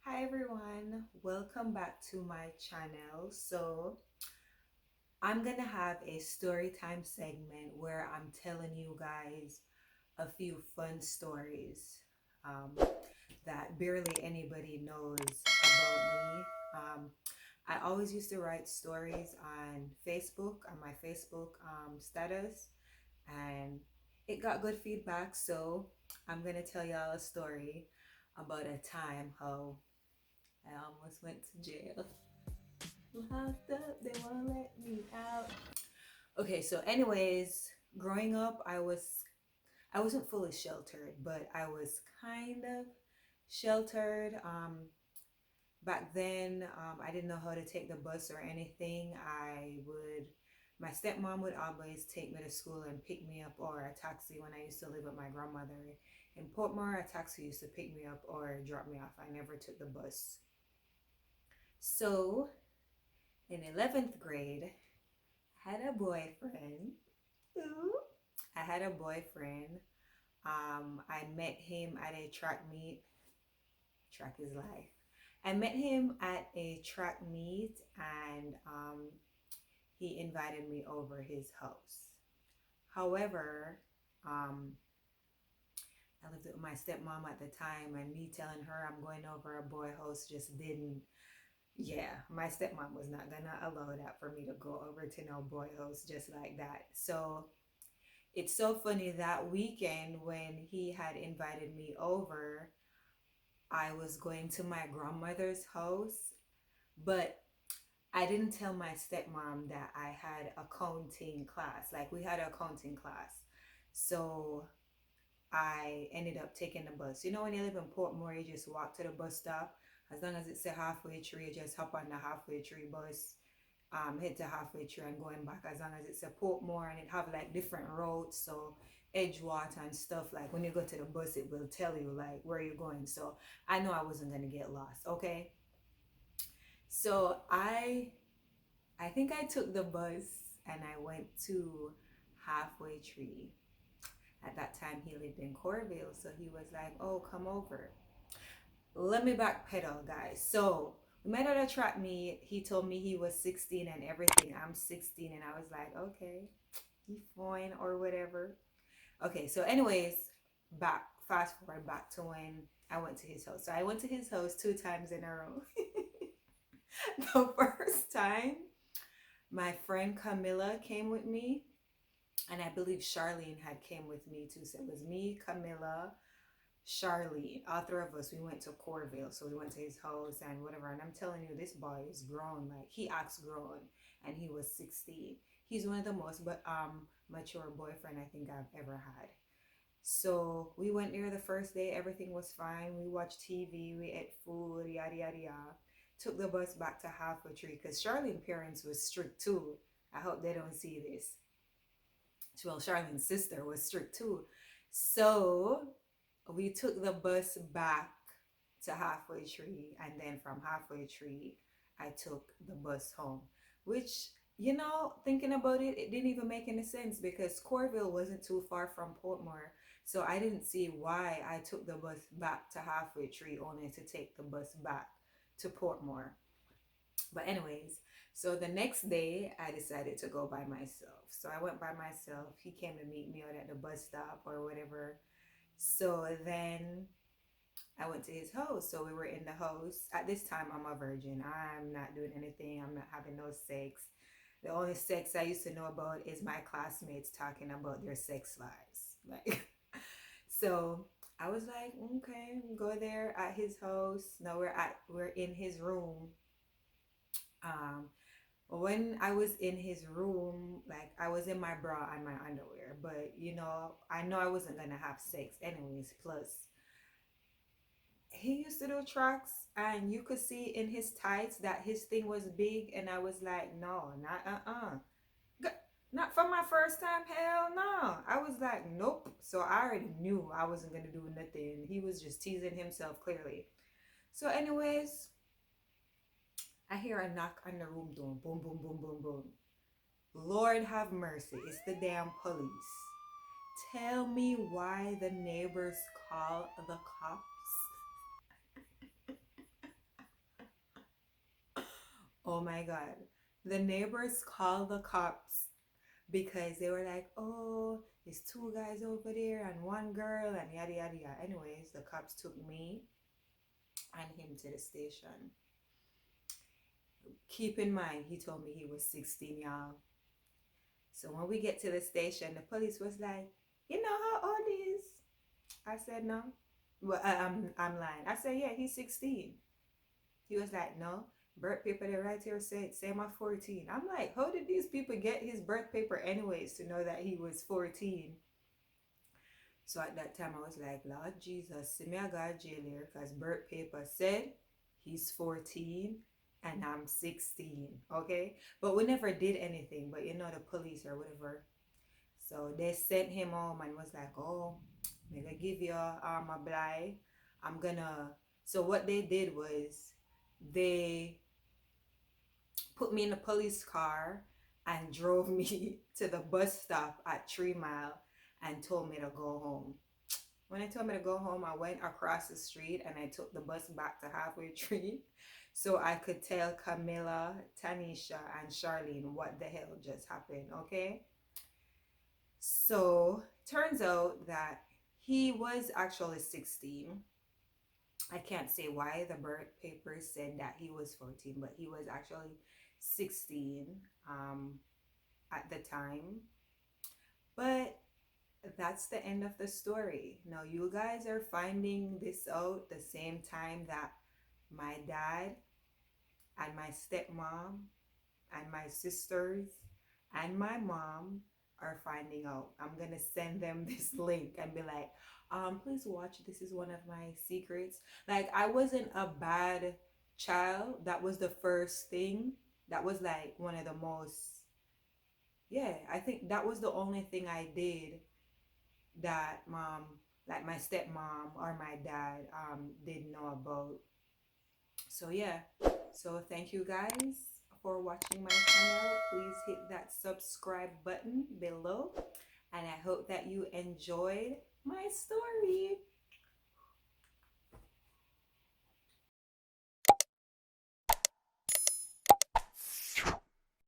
Hi everyone, welcome back to my channel. I'm gonna have a story time segment where I'm telling you guys a few fun stories um, that barely anybody knows about me. Um, I always used to write stories on Facebook, on my Facebook status, and it got good feedback. So I'm gonna tell y'all a story about a time how I almost went to jail. Locked up, they won't let me out. Okay, so anyways, growing up, I wasn't fully sheltered, but I was kind of sheltered. Back then, I didn't know how to take the bus or anything. My stepmom would always take me to school and pick me up, or a taxi when I used to live with my grandmother in Portmore. A taxi used to pick me up or drop me off. I never took the bus. So in 11th grade, I had a boyfriend. Ooh. I had a boyfriend. I met him at a track meet. Track is life. I met him at a track meet and he invited me over his house. However, um, I lived with my stepmom at the time, and me telling her I'm going over a boy house just didn't. Yeah, my stepmom was not gonna allow that for me to go over to no boy house just like that. So it's so funny that weekend when he had invited me over, I was going to my grandmother's house, but I didn't tell my stepmom that I had accounting class. Like we had an accounting class. So I ended up taking the bus. You know, when you live in Portmore, you just walk to the bus stop. As long as it's a halfway tree, you just hop on the halfway tree bus, head to halfway tree and going back. As long as it's a Portmore and it have like different roads, so Edgewater and stuff. Like when you go to the bus, it will tell you like where you're going. So I know I wasn't gonna get lost. Okay, so I think I took the bus and I went to halfway tree. At that time, he lived in Corville, so he was like, "Oh, come over." Let me backpedal, guys. So we met at a track meet. He told me he was 16 and everything. I'm 16, and I was like, "Okay, he fine or whatever." Okay, so anyways, fast forward back to when I went to his house. So I went to his house two times in a row. The first time, my friend Camilla came with me, and I believe Charlene had came with me too. So it was me, Camilla, Charlene, all three of us. We went to Corville, so we went to his house and whatever. And I'm telling you, this boy is grown. Like he acts grown, and he was 16. He's one of the most but mature boyfriend I think I've ever had. So we went there the first day. Everything was fine. We watched TV. We ate food. Yada yada yada. Took the bus back to Halfway Tree because Charlene's parents was strict too. I hope they don't see this. Well, Charlene's sister was strict too. So we took the bus back to Halfway Tree, and then from Halfway Tree, I took the bus home. Which, thinking about it, it didn't even make any sense because Corville wasn't too far from Portmore. So I didn't see why I took the bus back to Halfway Tree only to take the bus back to Portmore. But anyways, so the next day I decided to go by myself. So I went by myself. He came to meet me out at the bus stop or whatever. So then I went to his house. So we were in the house. At this time I'm a virgin. I'm not doing anything. I'm not having no sex. The only sex I used to know about is my classmates talking about their sex lives. Like so I was like, okay, go there at his house. Now we're in his room. Um, when I was in his room, like I was in my bra and my underwear, but I know I wasn't gonna have sex anyways. Plus, he used to do tracks, and you could see in his tights that his thing was big, and I was like, no, not not for my first time. Hell no. I was like, nope. So I already knew I wasn't gonna do nothing. He was just teasing himself clearly. So, anyways, I hear a knock on the room door. Boom, boom, boom, boom, boom. Lord have mercy, it's the damn police. Tell me why the neighbors call the cops. Oh my God. The neighbors called the cops because they were like, oh, there's two guys over there and one girl and yada yada yada. Anyways, the cops took me and him to the station. Keep in mind, he told me he was 16, y'all. So when we get to the station, the police was like, you know how old he is? I said, no. Well, I'm lying. I said, yeah, he's 16. He was like, no, birth paper they right here say I'm 14. I'm like, how did these people get his birth paper anyways to know that he was 14? So at that time I was like, Lord Jesus, see me I got jail here because birth paper said he's 14 and I'm 16. Okay? But we never did anything, but you know the police or whatever. So they sent him home and was like, oh, I'm gonna give you a blight. I'm gonna so what they did was they put me in a police car and drove me to the bus stop at 3 Mile and told me to go home. When they told me to go home, I went across the street and I took the bus back to Halfway Tree so I could tell Camilla, Tanisha, and Charlene what the hell just happened, okay? So turns out that he was actually 16. I can't say why the birth papers said that he was 14, but he was actually 16 at the time. But that's the end of the story. Now you guys are finding this out the same time that my dad and my stepmom and my sisters and my mom are finding out. I'm gonna send them this link and be like, please watch. This is one of my secrets. Like, I wasn't a bad child. That was the first thing. That was like one of the most, yeah, I think that was the only thing I did that mom, like my stepmom or my dad, didn't know about. So yeah, so thank you guys for watching my channel. Please hit that subscribe button below and I hope that you enjoyed my story.